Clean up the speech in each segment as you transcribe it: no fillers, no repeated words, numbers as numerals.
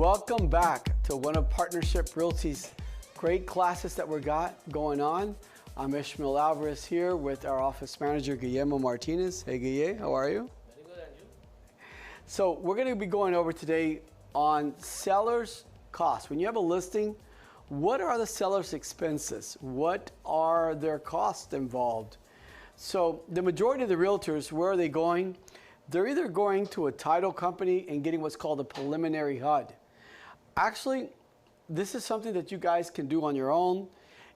Welcome back to one of Partnership Realty's great classes that we got going on. I'm Ismael Alvarez here with our office manager, Guillermo Martinez. Hey, Guille, how are you? Very good, and you? So we're going to be going over today on seller's costs. When you have a listing, what are the seller's expenses? What are their costs involved? So the majority of the realtors, where are they going? They're either going to a title company and getting what's called a preliminary HUD. Actually, this is something that you guys can do on your own,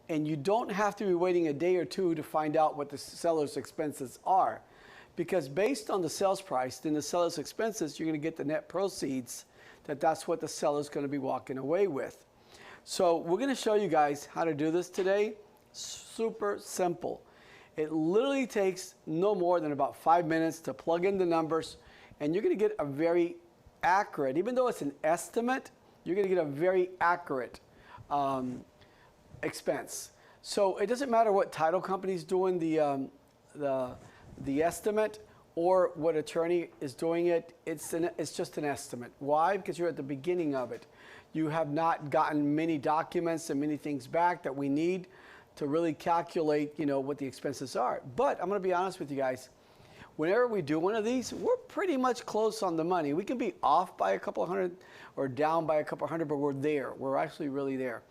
and you don't have to be waiting a day or two to find out what the seller's expenses are. Because based on the sales price, then the seller's expenses, you're going to get the net proceeds, that's what the seller's going to be walking away with. So we're going to show you guys how to do this today. Super simple. It literally takes no more than about 5 minutes to plug in the numbers, and you're going to get a very accurate, even though it's an estimate, you're going to get a very accurate expense. So it doesn't matter what title company's doing the estimate or what attorney is doing it. It's just an estimate. Why? Because you're at the beginning of it. You have not gotten many documents and many things back that we need to really calculate, what the expenses are. But I'm going to be honest with you guys. Whenever we do one of these, we're pretty much close on the money. We can be off by a couple hundred or down by a couple hundred, but we're there. We're actually really there.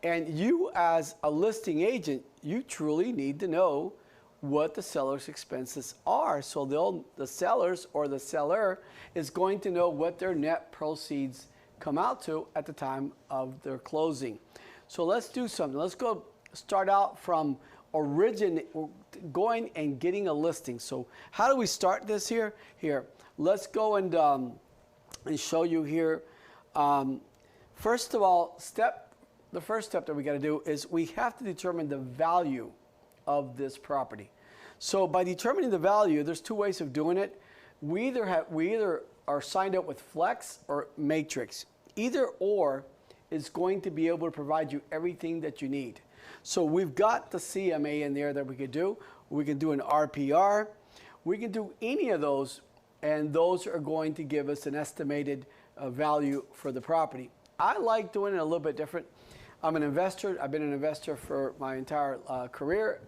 And you, as a listing agent, you truly need to know what the seller's expenses are. So the sellers or the seller is going to know what their net proceeds come out to at the time of their closing. So let's do something. Let's go start out from going and getting a listing. So how do we start this here? Here, let's go and show you here. First of all, the first step that we got to do is we have to determine the value of this property. So by determining the value, there's two ways of doing it. We either are signed up with Flex or Matrix. Either or is going to be able to provide you everything that you need. So we've got the CMA in there that we could do. We can do an RPR. We can do any of those, and those are going to give us an estimated value for the property. I like doing it a little bit different. I'm an investor. I've been an investor for my entire career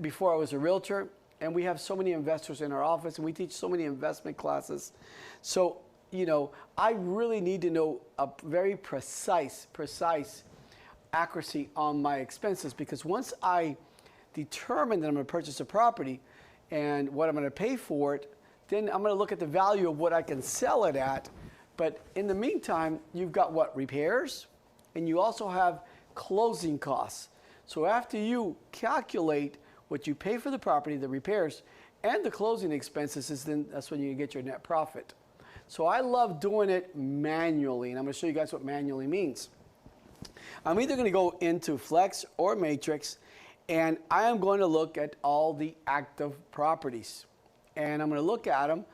before I was a realtor, and we have so many investors in our office, and we teach so many investment classes. So, I really need to know a very precise accuracy on my expenses, because once I determine that I'm going to purchase a property and what I'm going to pay for it, then I'm going to look at the value of what I can sell it at. But in the meantime, you've got what? Repairs, and you also have closing costs. So after you calculate what you pay for the property, the repairs, and the closing expenses, that's when you get your net profit. So I love doing it manually, and I'm going to show you guys what manually means. I'm either going to go into Flex or Matrix, and I am going to look at all the active properties. And I'm going to look at them,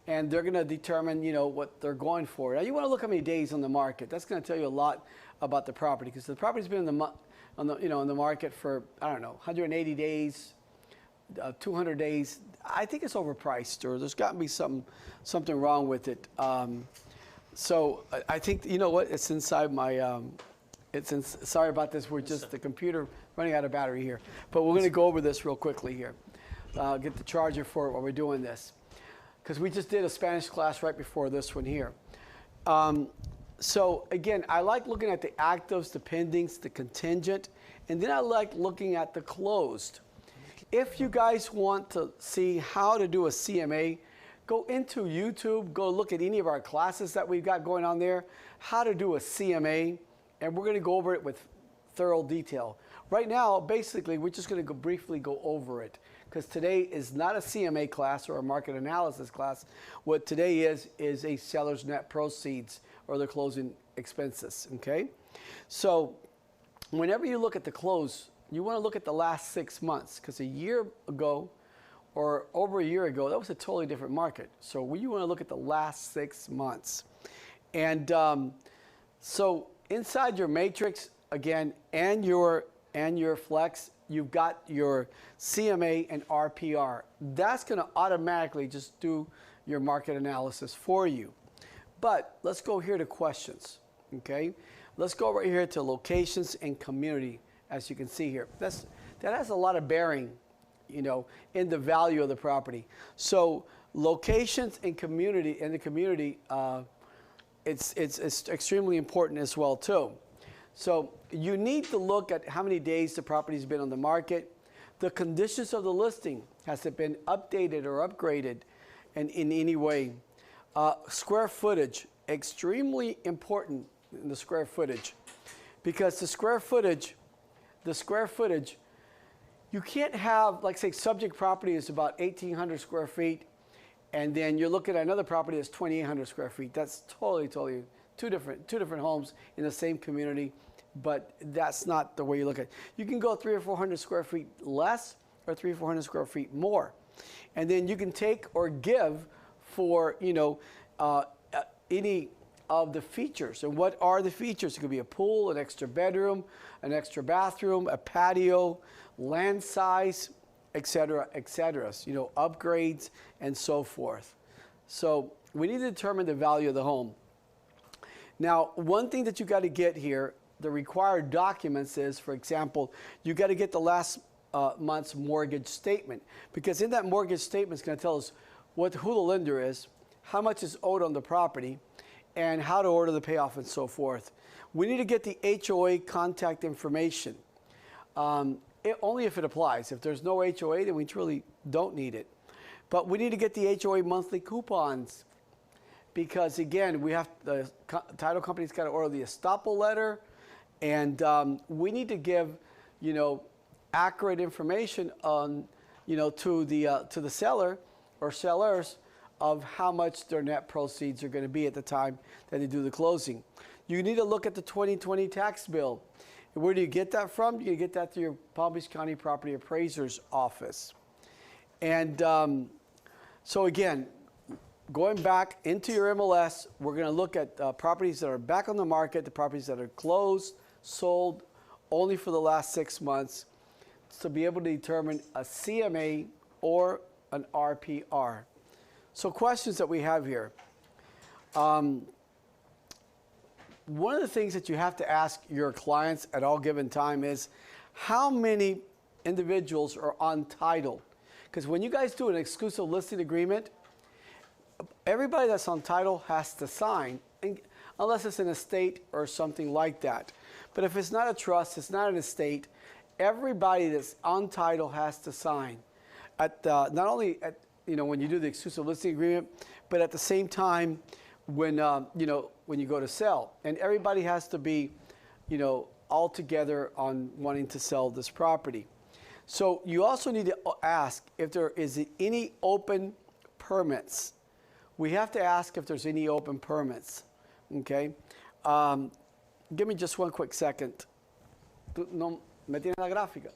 and they're going to determine, what they're going for. Now, you want to look how many days on the market. That's going to tell you a lot about the property, because the property's been in the market for, 180 days, 200 days. I think it's overpriced, or there's got to be something wrong with it. So I think, it's inside my... sorry about this. We're just the computer running out of battery here. But we're going to go over this real quickly here. Get the charger for it while we're doing this, because we just did a Spanish class right before this one here. So again, I like looking at the actives, the pendings, the contingent, and then I like looking at the closed. If you guys want to see how to do a CMA, go into YouTube, go look at any of our classes that we've got going on there, how to do a CMA. And we're going to go over it with thorough detail. Right now, basically, we're just going to briefly go over it, because today is not a CMA class or a market analysis class. What today is a seller's net proceeds or their closing expenses, okay? So whenever you look at the close, you want to look at the last 6 months, because a year ago or over a year ago, that was a totally different market. So you want to look at the last 6 months. And so inside your Matrix, again, and your Flex, you've got your CMA and RPR. That's going to automatically just do your market analysis for you. But let's go here to questions. Okay, let's go right here to locations and community. As you can see here, that has a lot of bearing, you know, in the value of the property. So locations and community, it's extremely important as well too. So you need to look at how many days the property's been on the market, the conditions of the listing, has it been updated or upgraded in any way, square footage, extremely important in the square footage, because the square footage, you can't have, like say, subject property is about 1,800 square feet, and then you're looking at another property that's 2,800 square feet. That's totally two different homes in the same community, but that's not the way you look at it. You can go 300 or 400 square feet less or 300 or 400 square feet more, and then you can take or give for, you know, any of the features. And what are the features? It could be a pool, an extra bedroom, an extra bathroom, a patio, land size, etc., you know, upgrades and so forth. So we need to determine the value of the home. Now, one thing that you got to get here, the required documents is, for example, you got to get the last month's mortgage statement, because in that mortgage statement, it's going to tell us who the lender is, how much is owed on the property, and how to order the payoff and so forth. We need to get the HOA contact information. Only if it applies. If there's no HOA, then we truly don't need it. But we need to get the HOA monthly coupons, because again, the title company's got to order the estoppel letter, and we need to give, you know, accurate information on, you know, to the seller or sellers of how much their net proceeds are going to be at the time that they do the closing. You need to look at the 2020 tax bill. Where do you get that from? You get that through your Palm Beach County Property Appraiser's office. And so again, going back into your MLS, we're going to look at properties that are back on the market, the properties that are closed, sold only for the last 6 months, to be able to determine a CMA or an RPR. So questions that we have here. One of the things that you have to ask your clients at all given time is, how many individuals are on title? Because when you guys do an exclusive listing agreement, everybody that's on title has to sign, unless it's an estate or something like that. But if it's not a trust, it's not an estate, everybody that's on title has to sign. Not only at, you know, when you do the exclusive listing agreement, but at the same time when you know, when you go to sell, and everybody has to be, you know, all together on wanting to sell this property. So you also need to ask if there is any open permits. We have to ask if there's any open permits. Okay, give me just one quick second. No, me tiene la gráfica.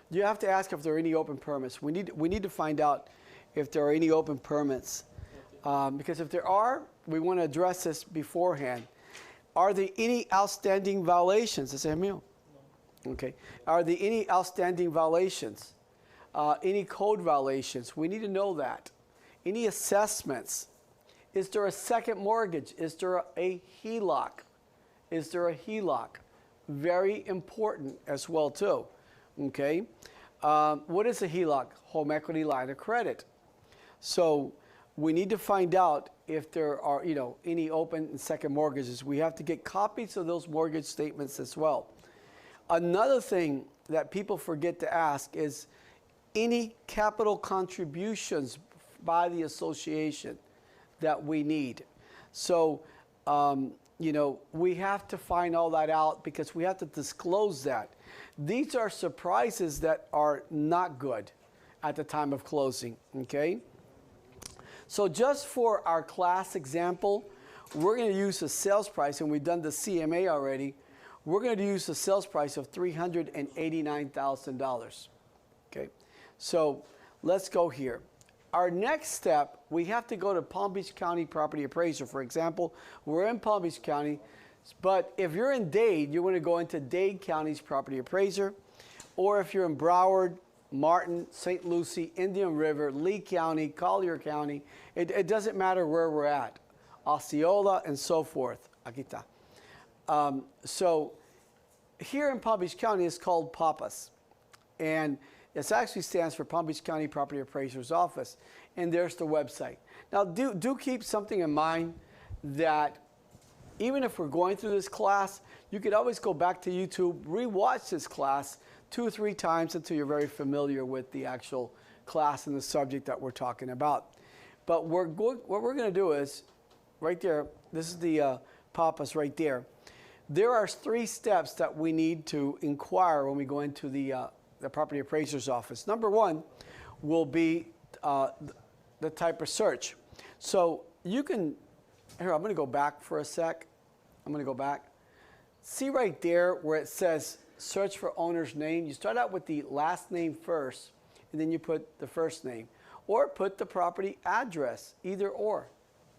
You have to ask if there are any open permits. We need to find out if there are any open permits, because if there are, we want to address this beforehand. Are there any outstanding violations? Ese es mío. Okay. Are there any outstanding violations? Any code violations? We need to know that. Any assessments? Is there a second mortgage? Is there a HELOC? Is there a HELOC? Very important as well too. Okay. What is a HELOC? Home equity line of credit. So we need to find out if there are, you know, any open and second mortgages. We have to get copies of those mortgage statements as well. Another thing that people forget to ask is any capital contributions by the association that we need. So, you know, we have to find all that out, because we have to disclose that. These are surprises that are not good at the time of closing, okay? So just for our class example, we're going to use a sales price, and we've done the CMA already. We're going to use a sales price of $389,000. Okay, so let's go here. Our next step, we have to go to Palm Beach County Property Appraiser. For example, we're in Palm Beach County, but if you're in Dade, you want to go into Dade County's Property Appraiser, or if you're in Broward, Martin, St. Lucie, Indian River, Lee County, Collier County, it doesn't matter where we're at. Osceola, and so forth. Aquí está. So here in Palm Beach County, it's called PAPAS. And it actually stands for Palm Beach County Property Appraiser's Office. And there's the website. Now, do keep something in mind that even if we're going through this class, you could always go back to YouTube, rewatch this class 2 or 3 times until you're very familiar with the actual class and the subject that we're talking about. But what we're going to do is, right there, this is the PAPAS right there. There are 3 steps that we need to inquire when we go into the property appraiser's office. Number 1 will be the type of search. So you can, here, I'm going to go back for a sec. I'm going to go back. See right there where it says search for owner's name. You start out with the last name first, and then you put the first name. Or put the property address, either or,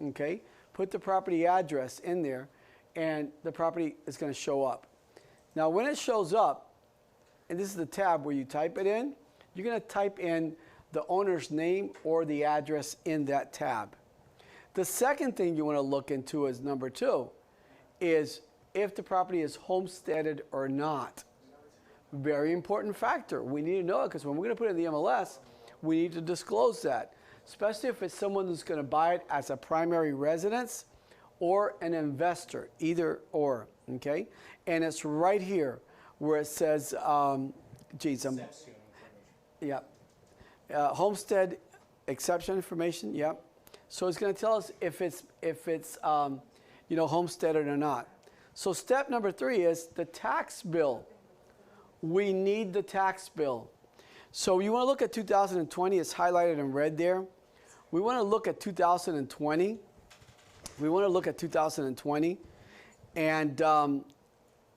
okay? Put the property address in there, and the property is going to show up. Now, when it shows up, and this is the tab where you type it in, you're going to type in the owner's name or the address in that tab. The second thing you want to look into is number 2, is if the property is homesteaded or not. Very important factor. We need to know it because when we're going to put it in the MLS, we need to disclose that, especially if it's someone who's going to buy it as a primary residence or an investor, either or, okay? And it's right here where it says, homestead exception information, yep. So it's going to tell us if it's homesteaded or not. So step number 3 is the tax bill. We need the tax bill. So you want to look at 2020, it's highlighted in red there. We want to look at 2020. We want to look at 2020, and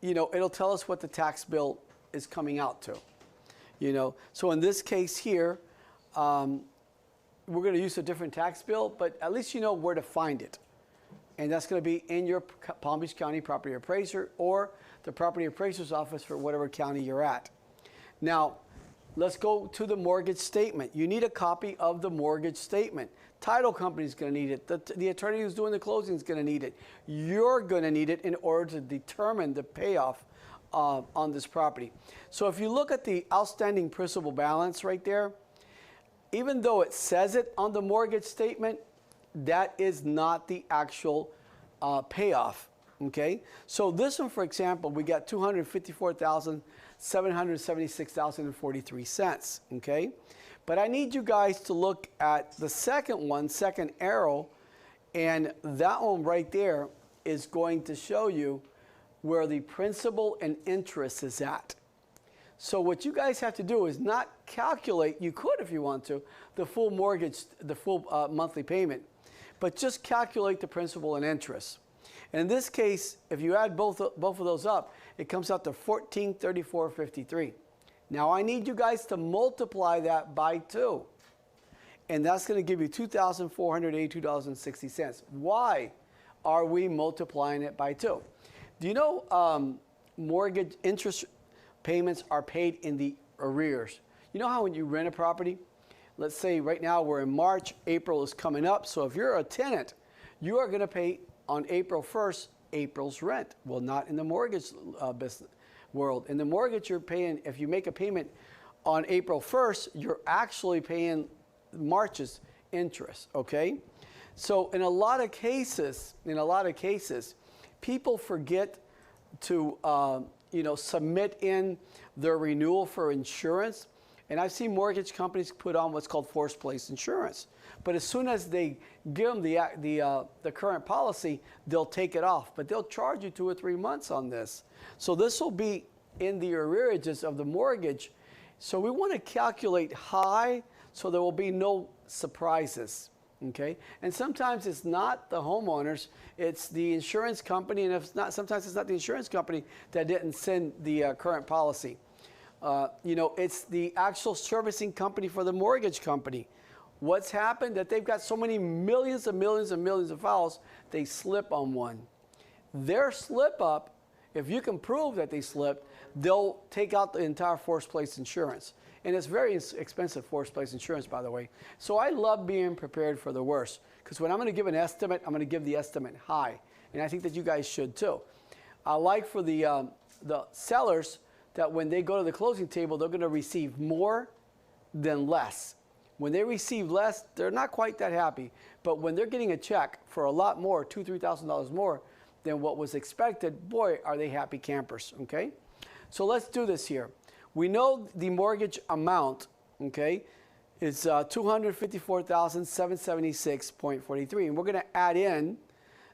it'll tell us what the tax bill is coming out to. So in this case here, we're going to use a different tax bill, but at least you know where to find it. And that's going to be in your Palm Beach County Property Appraiser or the Property Appraiser's Office for whatever county you're at. Now, let's go to the mortgage statement. You need a copy of the mortgage statement. Title company is going to need it. The attorney who's doing the closing is going to need it. You're going to need it in order to determine the payoff on this property. So if you look at the outstanding principal balance right there, even though it says it on the mortgage statement, that is not the actual payoff, okay? So this one, for example, we got $254,776.43, okay? But I need you guys to look at the second arrow, and that one right there is going to show you where the principal and interest is at. So what you guys have to do is not calculate, you could if you want to, the full mortgage, the full monthly payment, but just calculate the principal and interest. And in this case, if you add both of those up, it comes out to $1,434.53. Now I need you guys to multiply that by 2. And that's going to give you $2,482.60. Why are we multiplying it by 2? Do you know mortgage interest payments are paid in the arrears? You know how when you rent a property, let's say right now we're in March, April is coming up. So if you're a tenant, you are going to pay on April 1st, April's rent. Well, not in the mortgage business world. In the mortgage, you're paying, if you make a payment on April 1st, you're actually paying March's interest, okay? So in a lot of cases, people forget to, submit in their renewal for insurance. And I've seen mortgage companies put on what's called forced place insurance. But as soon as they give them the current policy, they'll take it off. But they'll charge you 2 or 3 months on this. So this will be in the arrearages of the mortgage. So we want to calculate high so there will be no surprises. Okay? And sometimes it's not the homeowners, it's the insurance company. And if it's not, sometimes it's not the insurance company that didn't send the current policy. It's the actual servicing company for the mortgage company. What's happened that they've got so many millions and millions and millions of files, they slip on one. Their slip up, if you can prove that they slipped, they'll take out the entire forced place insurance. And it's very expensive force-placed insurance, by the way. So I love being prepared for the worst, because when I'm going to give an estimate, I'm going to give the estimate high. And I think that you guys should too. I like for the sellers that when they go to the closing table, they're going to receive more than less. When they receive less, they're not quite that happy. But when they're getting a check for a lot more, $2,000, $3,000 more than what was expected, boy, are they happy campers, okay? So let's do this here. We know the mortgage amount, okay, is $254,776.43. And we're going to add in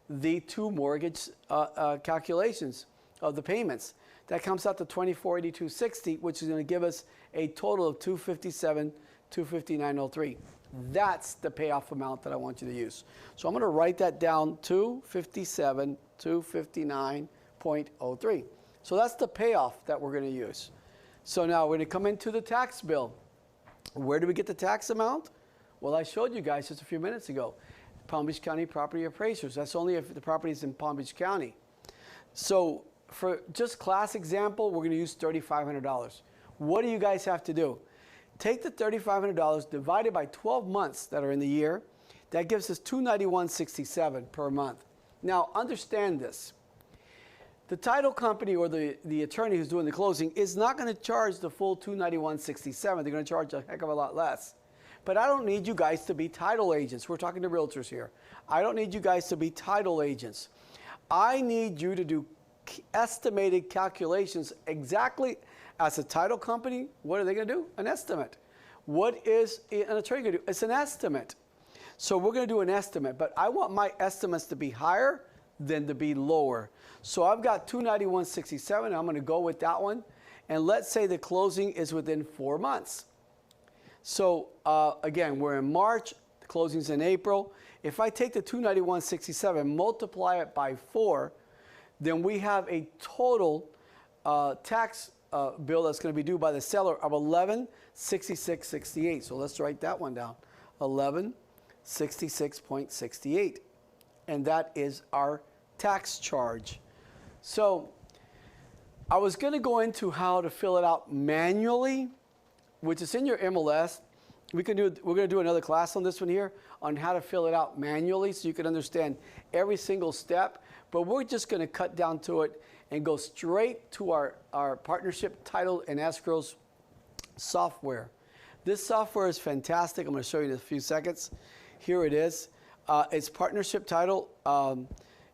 the two mortgage calculations of the payments. That comes out to $2,482.60, which is going to give us a total of $257,259.03. That's the payoff amount that I want you to use. So I'm going to write that down, $257,259.03. So that's the payoff that we're going to use. So now we're going to come into the tax bill. Where do we get the tax amount? Well, I showed you guys just a few minutes ago. Palm Beach County Property Appraisers. That's only if the property is in Palm Beach County. So for just class example, we're going to use $3,500. What do you guys have to do? Take the $3,500 divided by 12 months that are in the year. That gives us $291.67 per month. Now, understand this. The title company or the attorney who's doing the closing is not going to charge the full $291.67. They're going to charge a heck of a lot less. But I don't need you guys to be title agents. We're talking to realtors here. I don't need you guys to be title agents. I need you to do estimated calculations exactly as a title company. What are they going to do? An estimate. What is an attorney going to do? It's an estimate. So we're going to do an estimate, but I want my estimates to be higher than to be lower. So I've got $291.67. I'm going to go with that one. And let's say the closing is within 4 months. So again, we're in March, the closing's in April. If I take the $291.67, multiply it by 4, then we have a total tax bill that's going to be due by the seller of $1,166.68. So let's write that one down, $1,166.68. And that is our tax charge. So I was going to go into how to fill it out manually, which is in your MLS. We're going to do another class on this one here on how to fill it out manually so you can understand every single step. But we're just going to cut down to it and go straight to our partnership title and escrows software. This software is fantastic. I'm going to show you in a few seconds. Here it is. It's partnership title.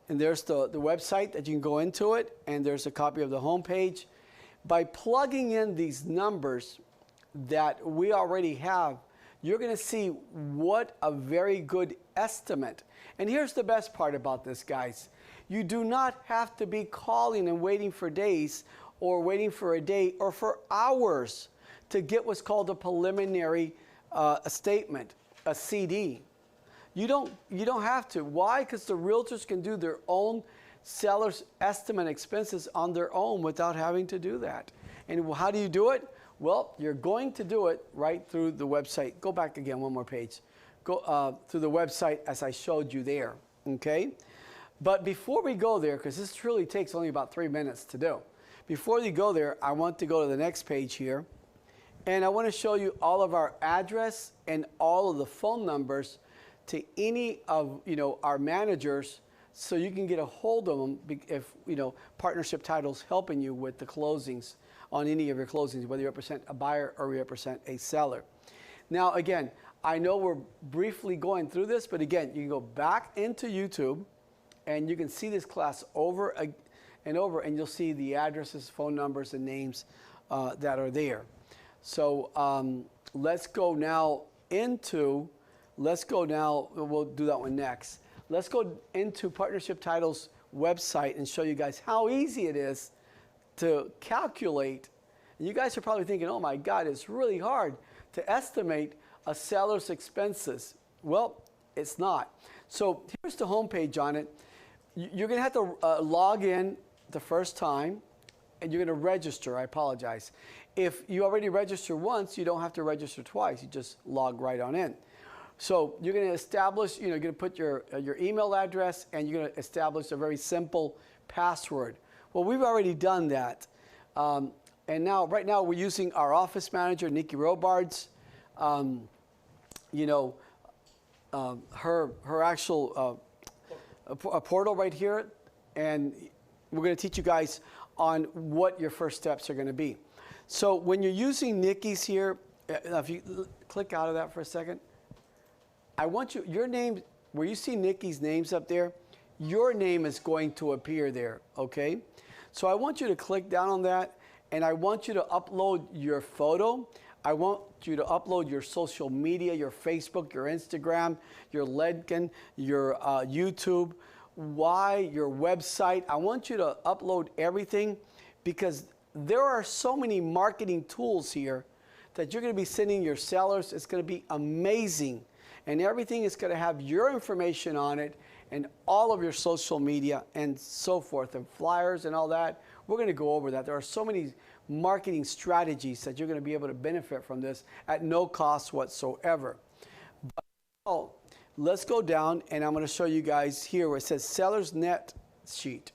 And there's the website that you can go into it. And there's a copy of the homepage. By plugging in these numbers that we already have, you're going to see what a very good estimate. And here's the best part about this, guys. You do not have to be calling and waiting for days or waiting for a day or for hours to get what's called a preliminary statement, a CD. You don't have to. Why? Because the realtors can do their own seller's estimate expenses on their own without having to do that. And how do you do it? Well, you're going to do it right through the website. Go back again, one more page. Go through the website as I showed you there, okay? But before we go there, because this truly takes only about 3 minutes to do, before you go there, I want to go to the next page here. And I want to show you all of our address and all of the phone numbers to any of our managers so you can get a hold of them if partnership title's helping you with the closings on any of your closings, whether you represent a buyer or you represent a seller. Now, again, I know we're briefly going through this, but again, you can go back into YouTube and you can see this class over and over, and you'll see the addresses, phone numbers, and names that are there. So let's go now, we'll do that one next. Let's go into Partnership Title's website and show you guys how easy it is to calculate. And you guys are probably thinking, oh my God, it's really hard to estimate a seller's expenses. Well, it's not. So here's the homepage on it. You're going to have to log in the first time, and you're going to register. I apologize. If you already register once, you don't have to register twice. You just log right on in. So you're going to establish, you're going to put your email address, and you're going to establish a very simple password. Well, we've already done that. And now, right now, we're using our office manager, Nikki Robards. You know, her actual a portal right here, and we're going to teach you guys on what your first steps are going to be. So when you're using Nikki's here, if you click out of that for a second, I want your name, where you see Nikki's names up there, your name is going to appear there, okay? So I want you to click down on that, and I want you to upload your photo. I want you to upload your social media, your Facebook, your Instagram, your LinkedIn, your YouTube, your website. I want you to upload everything, because there are so many marketing tools here that you're going to be sending your sellers. It's going to be amazing. And everything is going to have your information on it, and all of your social media and so forth, and flyers and all that. We're going to go over that. There are so many marketing strategies that you're going to be able to benefit from this at no cost whatsoever. But now, let's go down, and I'm going to show you guys here where it says Seller's Net Sheet.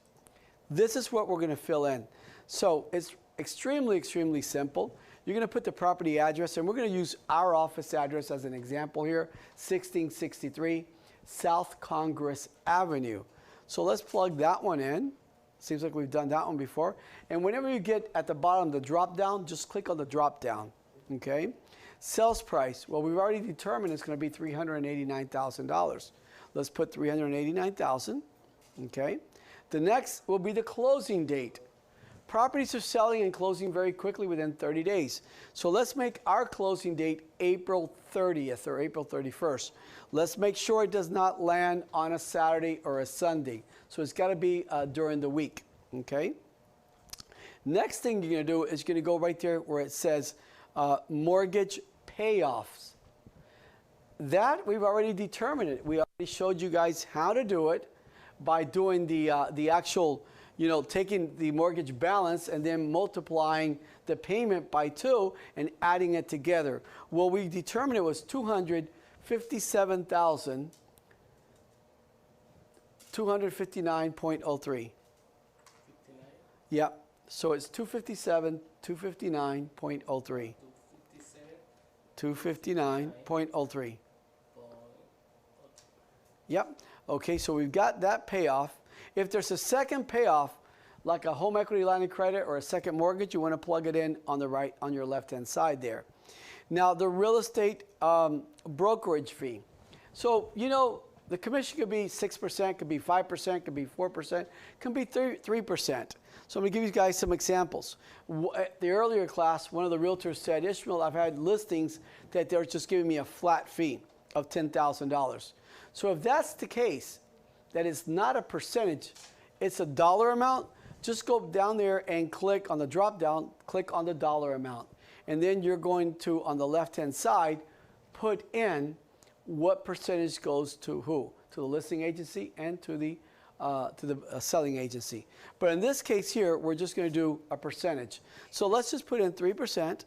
This is what we're going to fill in. So it's extremely, extremely simple. You're going to put the property address, and we're going to use our office address as an example here, 1663 South Congress Avenue. So let's plug that one in. Seems like we've done that one before. And whenever you get at the bottom of the drop down, just click on the drop down, okay? Sales price, well, we've already determined it's going to be $389,000. Let's put $389,000, okay? The next will be the closing date. Properties are selling and closing very quickly within 30 days. So let's make our closing date April 30th or April 31st. Let's make sure it does not land on a Saturday or a Sunday. So it's got to be during the week, okay? Next thing you're going to do is you're going to go right there where it says mortgage payoffs. That we've already determined it. We already showed you guys how to do it by doing the actual, you know, taking the mortgage balance and then multiplying the payment by 2 and adding it together. Well, we determined it was $259.03. Yeah, so it's 259.03. 259.03. Yep. Okay, so we've got that payoff. If there's a second payoff, like a home equity line of credit or a second mortgage, you want to plug it in on the right, on your left-hand side there. Now, the real estate brokerage fee. So, you know, the commission could be 6%, could be 5%, could be 4%, could be 3%. So I'm going to give you guys some examples. The earlier class, one of the realtors said, Ismael, I've had listings that they're just giving me a flat fee of $10,000. So if that's the case, that is not a percentage, it's a dollar amount, just go down there and click on the drop down, click on the dollar amount. And then you're going to, on the left-hand side, put in what percentage goes to who? To the listing agency and to the selling agency. But in this case here, we're just going to do a percentage. So let's just put in 3%,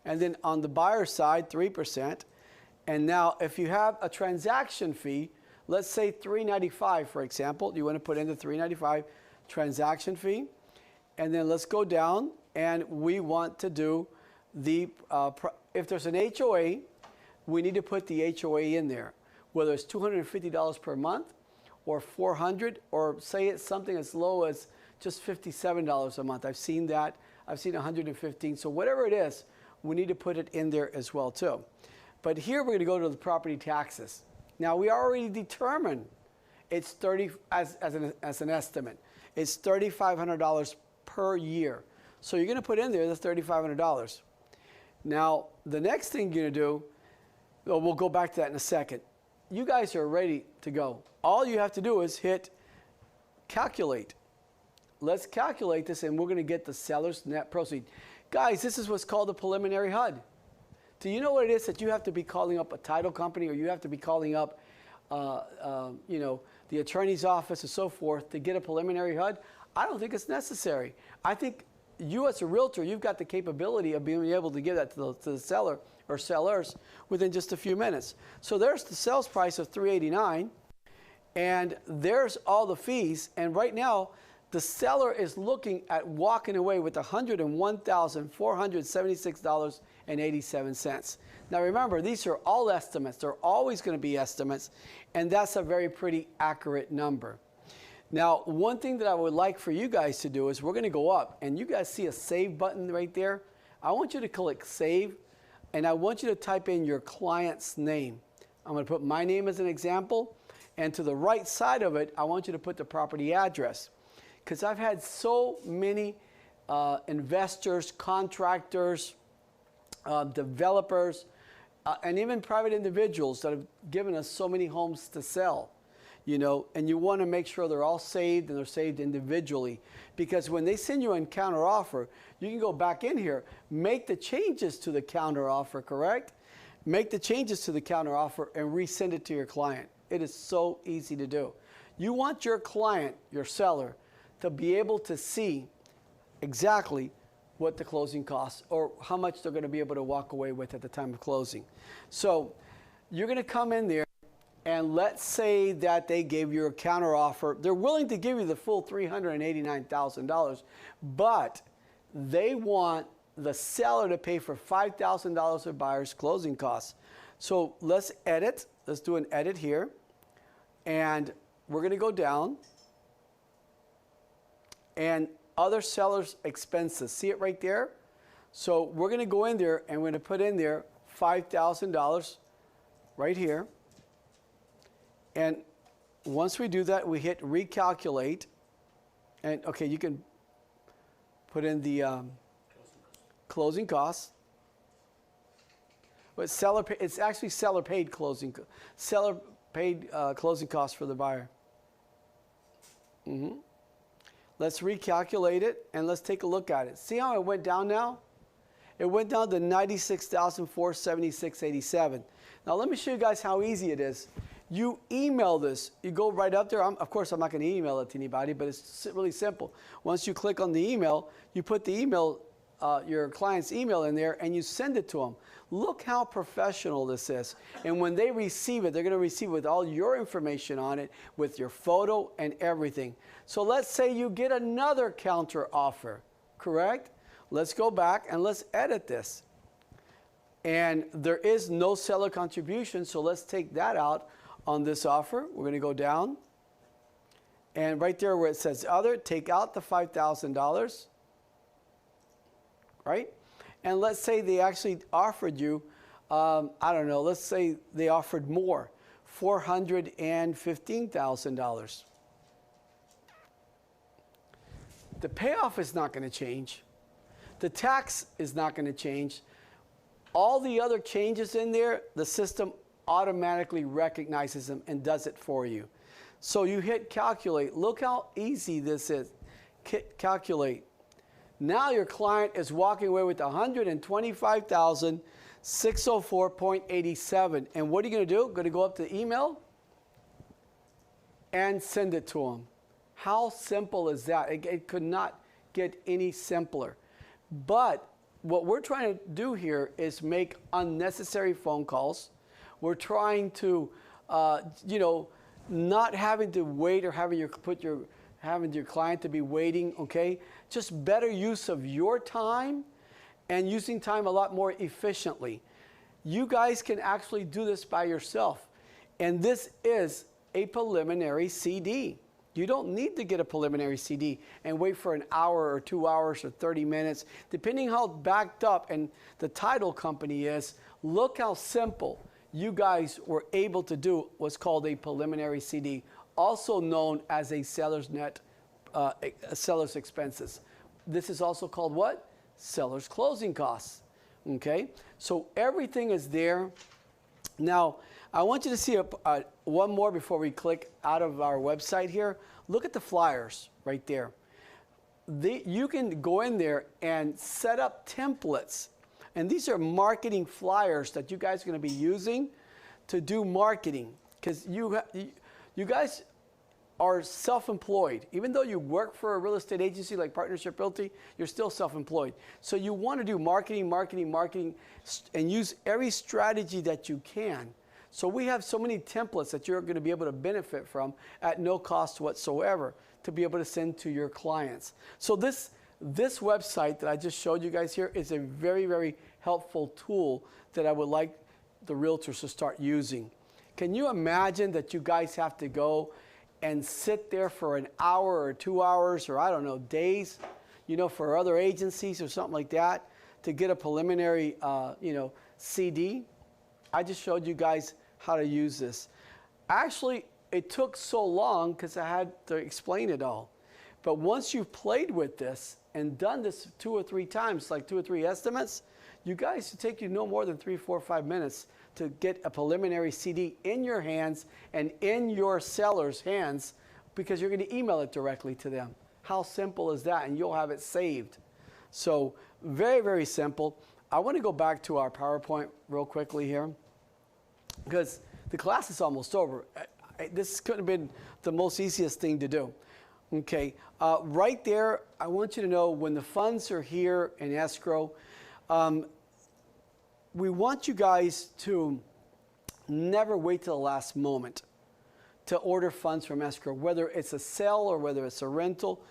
and then on the buyer side, 3%. And now if you have a transaction fee, let's say $395, for example, you want to put in the $395 transaction fee. And then let's go down, and we want to do the, if there's an HOA, we need to put the HOA in there, whether it's $250 per month or $400, or say it's something as low as just $57 a month. I've seen that. I've seen $115. So whatever it is, we need to put it in there as well too. But here we're going to go to the property taxes. Now we already determined it's 30 as an estimate. It's $3,500 per year. So you're going to put in there the $3,500. Now the next thing you're going to do, well, we'll go back to that in a second. You guys are ready to go. All you have to do is hit calculate. Let's calculate this, and we're going to get the seller's net proceed. Guys, this is what's called a preliminary HUD. Do you know what it is that you have to be calling up a title company, or you have to be calling up, you know, the attorney's office and so forth to get a preliminary HUD? I don't think it's necessary. I think you as a realtor, you've got the capability of being able to give that to the seller or sellers within just a few minutes. So there's the sales price of $389, and there's all the fees. And right now, the seller is looking at walking away with $101,476.87. Now remember, these are all estimates. They're always going to be estimates, and that's a very pretty accurate number. Now, one thing that I would like for you guys to do is we're going to go up, and you guys see a save button right there. I want you to click save, and I want you to type in your client's name. I'm going to put my name as an example, and to the right side of it, I want you to put the property address. Because I've had so many investors, contractors, developers, and even private individuals that have given us so many homes to sell, you know, and you want to make sure they're all saved and they're saved individually. Because when they send you a counter offer, you can go back in here, make the changes to the counter offer, correct? Make the changes to the counter offer and resend it to your client. It is so easy to do. You want your client, your seller, to be able to see exactly what the closing costs or how much they're going to be able to walk away with at the time of closing. So you're going to come in there, and let's say that they gave you a counter offer. They're willing to give you the full $389,000, but they want the seller to pay for $5,000 of buyer's closing costs. So let's edit. Let's do an edit here. And we're going to go down. And other sellers' expenses. See it right there? So we're going to go in there and we're going to put in there $5,000 right here. And once we do that, we hit recalculate. And okay, you can put in the closing costs. But it's actually seller paid closing costs for the buyer. Let's recalculate it, and let's take a look at it. See how it went down now? It went down to $96,476.87. Now let me show you guys how easy it is. You email this. You go right up there. Of course, I'm not going to email it to anybody, but it's really simple. Once you click on the email, you put the email, your client's email in there, and you send it to them. Look how professional this is. And when they receive it, they're going to receive it with all your information on it, with your photo and everything. So let's say you get another counter offer, correct? Let's go back and let's edit this. And there is no seller contribution, so let's take that out on this offer. We're going to go down. And right there where it says other, take out the $5,000. Right? And let's say they actually offered you, I don't know, let's say they offered more, $415,000. The payoff is not going to change. The tax is not going to change. All the other changes in there, the system automatically recognizes them and does it for you. So you hit calculate. Look how easy this is. Calculate. Now your client is walking away with $125,604.87. And what are you going to do? Going to go up to email and send it to them. How simple is that? It could not get any simpler. But what we're trying to do here is make unnecessary phone calls. We're trying to, not having to wait or having your client to be waiting, okay? Just better use of your time and using time a lot more efficiently. You guys can actually do this by yourself. And this is a preliminary CD. You don't need to get a preliminary CD and wait for an hour or 2 hours or 30 minutes, depending how backed up and the title company is. Look how simple you guys were able to do what's called a preliminary CD, also known as a seller's seller's expenses. This is also called what? Seller's closing costs. Okay, so everything is there. Now, I want you to see one more before we click out of our website here. Look at the flyers right there. You can go in there and set up templates. And these are marketing flyers that you guys are going to be using to do marketing. Because you guys are self-employed. Even though you work for a real estate agency like Partnership Realty, you're still self-employed. So you want to do marketing, and use every strategy that you can So we have so many templates that you're going to be able to benefit from at no cost whatsoever to be able to send to your clients. So this website that I just showed you guys here is a very, very helpful tool that I would like the realtors to start using. Can you imagine that you guys have to go and sit there for an hour or 2 hours or I don't know, days, you know, for other agencies or something like that to get a preliminary, you know, CD? I just showed you guys how to use this. Actually, it took so long because I had to explain it all. But once you've played with this and done this 2 or 3 times, like 2 or 3 estimates, you guys, it take you no more than 3, 4, 5 minutes to get a preliminary CD in your hands and in your seller's hands because you're going to email it directly to them. How simple is that? And you'll have it saved. So very, very simple. I want to go back to our PowerPoint real quickly here because the class is almost over. This couldn't have been the most easiest thing to do. Okay, right there, I want you to know when the funds are here in escrow, we want you guys to never wait till the last moment to order funds from escrow, whether it's a sale or whether it's a rental.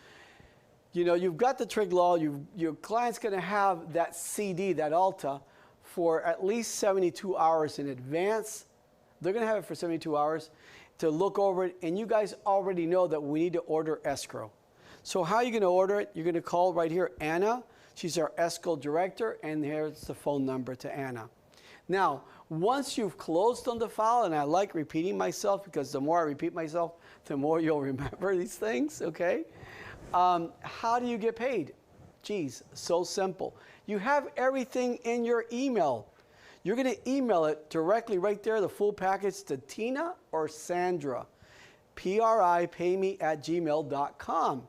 You know, you've got the trig law, your client's going to have that CD, that Alta, for at least 72 hours in advance. They're going to have it for 72 hours to look over it, and you guys already know that we need to order escrow. So how are you going to order it? You're going to call right here Anna. She's our escrow director, and here's the phone number to Anna. Now, once you've closed on the file, and I like repeating myself because the more I repeat myself, the more you'll remember these things, okay? How do you get paid? Geez, so simple. You have everything in your email. You're going to email it directly right there, the full package, to Tina or Sandra, pripayme@gmail.com.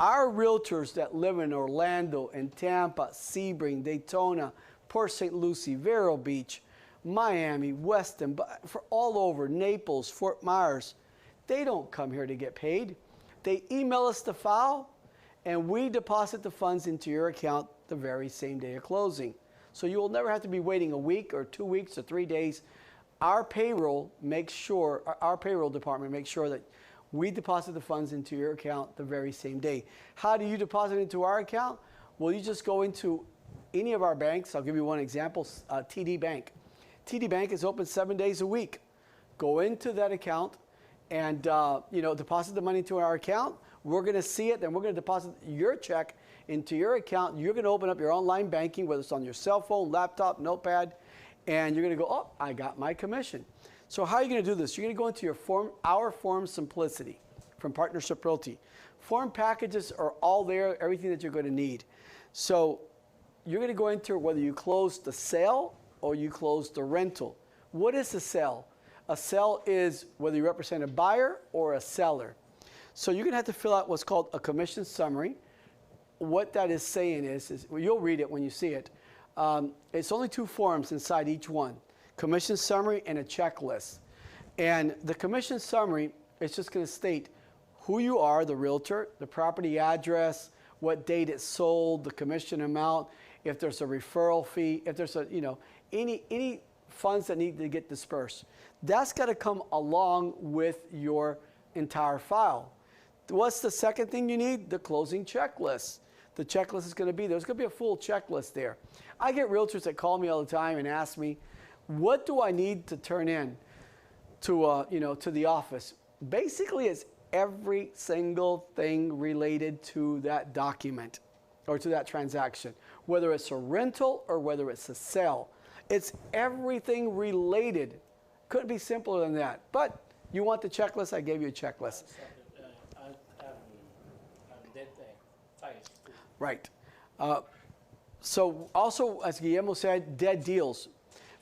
Our realtors that live in Orlando, in Tampa, Sebring, Daytona, Port St. Lucie, Vero Beach, Miami, Weston, for all over, Naples, Fort Myers, they don't come here to get paid. They email us the file, and we deposit the funds into your account the very same day of closing. So you will never have to be waiting a week or 2 weeks or 3 days. Our payroll makes sure, our payroll department makes sure that we deposit the funds into your account the very same day. How do you deposit into our account? Well, you just go into any of our banks. I'll give you one example, TD Bank. TD Bank is open 7 days a week. Go into that account and you know, deposit the money into our account. We're going to see it, then we're going to deposit your check into your account. You're going to open up your online banking, whether it's on your cell phone, laptop, notepad, and you're going to go, oh, I got my commission. So how are you going to do this? You're going to go into your Our Form Simplicity from Partnership Realty. Form packages are all there, everything that you're going to need. So you're going to go into whether you close the sale or you close the rental. What is a sale? A sale is whether you represent a buyer or a seller. So you're going to have to fill out what's called a commission summary. What that is saying is well, you'll read it when you see it. It's only 2 forms inside each one. Commission summary and a checklist. And the commission summary is just going to state who you are, the realtor, the property address, what date it's sold, the commission amount, if there's a referral fee, if there's a, you know, any funds that need to get dispersed. That's got to come along with your entire file. What's the second thing you need? The closing checklist. The checklist is going to be, there's going to be a full checklist there. I get realtors that call me all the time and ask me, what do I need to turn in to, you know, to the office? Basically, it's every single thing related to that document or to that transaction, whether it's a rental or whether it's a sale. It's everything related. Couldn't be simpler than that. But you want the checklist? I gave you a checklist. Right. So also, as Guillermo said, dead deals.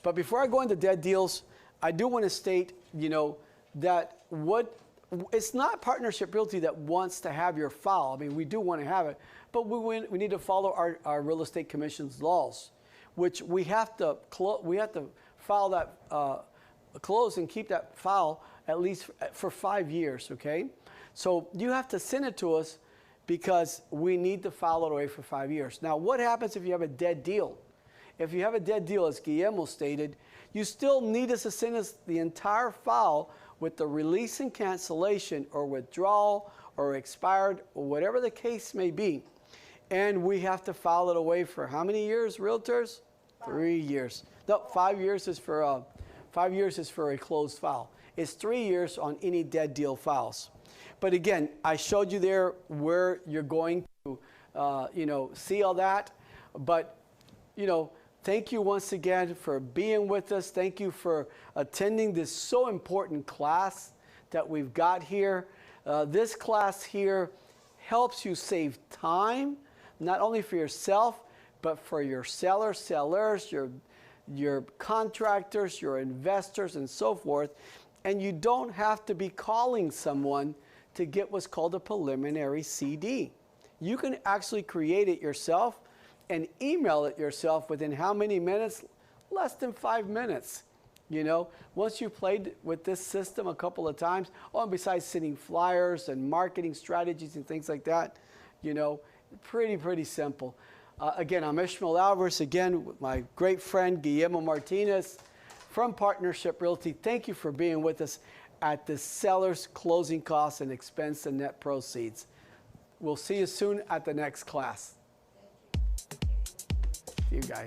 But before I go into dead deals, I do want to state, you know, that it's not Partnership Realty that wants to have your file. I mean, we do want to have it, but we need to follow our real estate commission's laws, which we have to file that close and keep that file at least for 5 years. Okay, so you have to send it to us because we need to file it away for 5 years. Now, what happens if you have a dead deal? if you have a dead deal, as Guillermo stated, you still need us to send us the entire file with the release and cancellation or withdrawal or expired or whatever the case may be. And we have to file it away for how many years, realtors? 3 years. No, 5 years is for a closed file. It's 3 years on any dead deal files. But again, I showed you there where you're going to, see all that. But, thank you once again for being with us. Thank you for attending this so important class that we've got here. This class here helps you save time, not only for yourself, but for your sellers, your contractors, your investors, and so forth. And you don't have to be calling someone to get what's called a preliminary CD. You can actually create it yourself and email it yourself within how many minutes? Less than 5 minutes. Once you've played with this system a couple of times, and besides sending flyers and marketing strategies and things like that, pretty simple. Again, I'm Ismael Alvarez, again, with my great friend Guillermo Martinez from Partnership Realty. Thank you for being with us at the seller's closing costs and expense and net proceeds. We'll see you soon at the next class. See you guys.